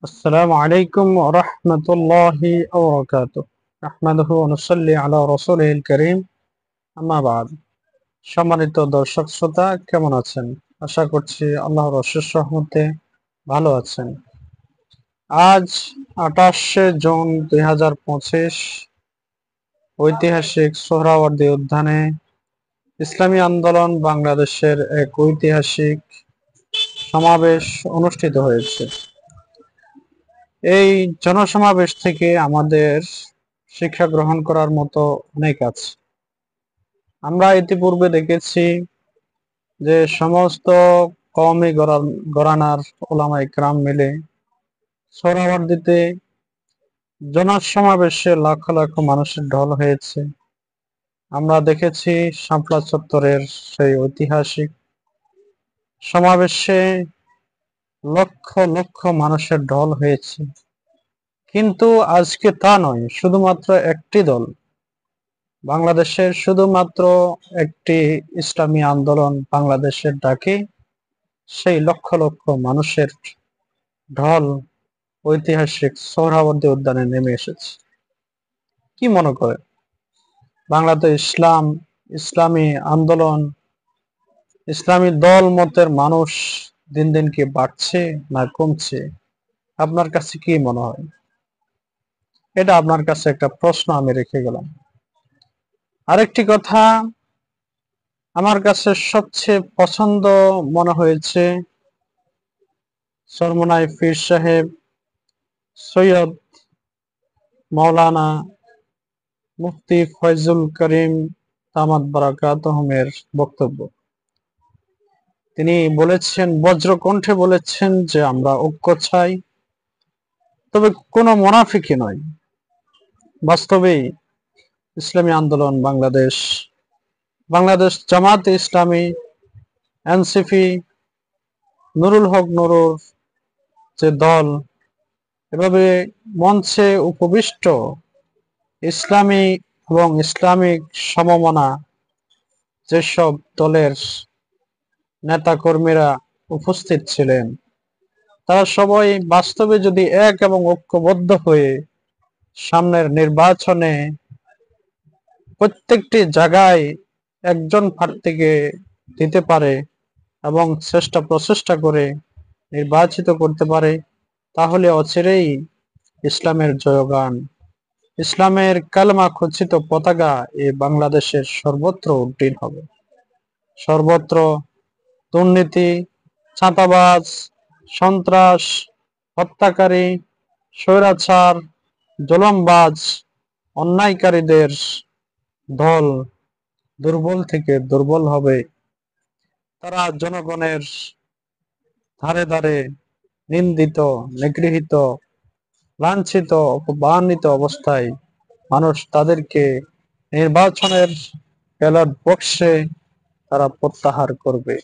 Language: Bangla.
আসসালামু আলাইকুম ওয়া রাহমাতুল্লাহি ওয়া বারাকাতুহু। নাহমাদুহু ওয়া নুসাল্লি আলা রাসূলিল কারীম। আম্মা বা'দ। সম্মানিত দর্শক শ্রোতা কেমন আছেন? আশা করছি আল্লাহর অশেষ রহমতে ভালো আছেন। আজ ২৮শে জুন ২০২৫ ঐতিহাসিক সোহরাওয়ার্দী উদ্যানে ইসলামী আন্দোলন বাংলাদেশের এক ঐতিহাসিক সমাবেশ অনুষ্ঠিত হয়েছে। এই জনসমাবেশ থেকে আমাদের শিক্ষা গ্রহণ করার মতো অনেক আছে। আমরা ইতিপূর্বে দেখেছি যে সমস্ত কওমি ঘরানার উলামায়ে কেরাম মিলে সোহরাওয়ার্দীতে জনসমাবেশে লক্ষ লক্ষ মানুষের ঢল হয়েছে। আমরা দেখেছি শাপলা চত্বরের সেই ঐতিহাসিক সমাবেশে লক্ষ লক্ষ মানুষের ঢল হয়েছে। কিন্তু আজকে তা নয়, শুধুমাত্র একটি দল, বাংলাদেশের শুধুমাত্র একটি ইসলামী আন্দোলন বাংলাদেশের ডাকে সেই লক্ষ লক্ষ মানুষের ঢল ঐতিহাসিক সোহরাওয়ার্দী উদ্যানে নেমে এসেছে। কি মনে করে বাংলাতে ইসলামী আন্দোলন, ইসলামী দল মতের মানুষ দিন দিন কি বাড়ছে না কমছে? আপনার কাছে কি মনে হয়? এটা আপনার কাছে একটা প্রশ্ন আমি রেখে গেলাম। আরেকটি কথা আমার কাছে সবচেয়ে পছন্দ মনে হয়েছে চরমোনাই পীর সাহেব সৈয়দ মাওলানা মুফতি ফয়জুল করিম দামাত বারাকাতুহুমের বক্তব্য। তিনি বলেছেন, বজ্রকণ্ঠে বলেছেন যে আমরা ঐক্য চাই, তবে কোনো মুনাফিকি নয়। বাস্তবেই ইসলামী আন্দোলন বাংলাদেশ জামাতে ইসলামী, এনসিপি, নুরুল হক নুরুর যে দল, এভাবে মঞ্চে উপবিষ্ট ইসলামী এবং ইসলামিক সমমনা যেসব দলের নেতাকর্মীরা উপস্থিত ছিলেন, তারা সবাই বাস্তবে যদি এক এবং ঐক্যবদ্ধ হয়ে সামনের নির্বাচনে প্রত্যেকটি জায়গায় একজন প্রার্থীকে দিতে পারে এবং প্রচেষ্টা করে নির্বাচিত করতে পারে, তাহলে অচিরেই ইসলামের জয়গান, ইসলামের কালেমা খচিত পতাকা এ বাংলাদেশের সর্বত্র উড্ডীন হবে। সর্বত্র দুর্নীতি, চাঁদাবাজ, সন্ত্রাস, হত্যাকারী, স্বৈরাচার, জুলুমবাজ, অন্যায়কারীদের দল দুর্বল থেকে দুর্বল হবে। তারা জনগণের ধারে ধারে নিন্দিত, নিগৃহীত, লাঞ্ছিত, অপমানিত অবস্থায় মানুষ তাদেরকে নির্বাচনের ব্যালট বক্সে তারা প্রত্যাহার করবে।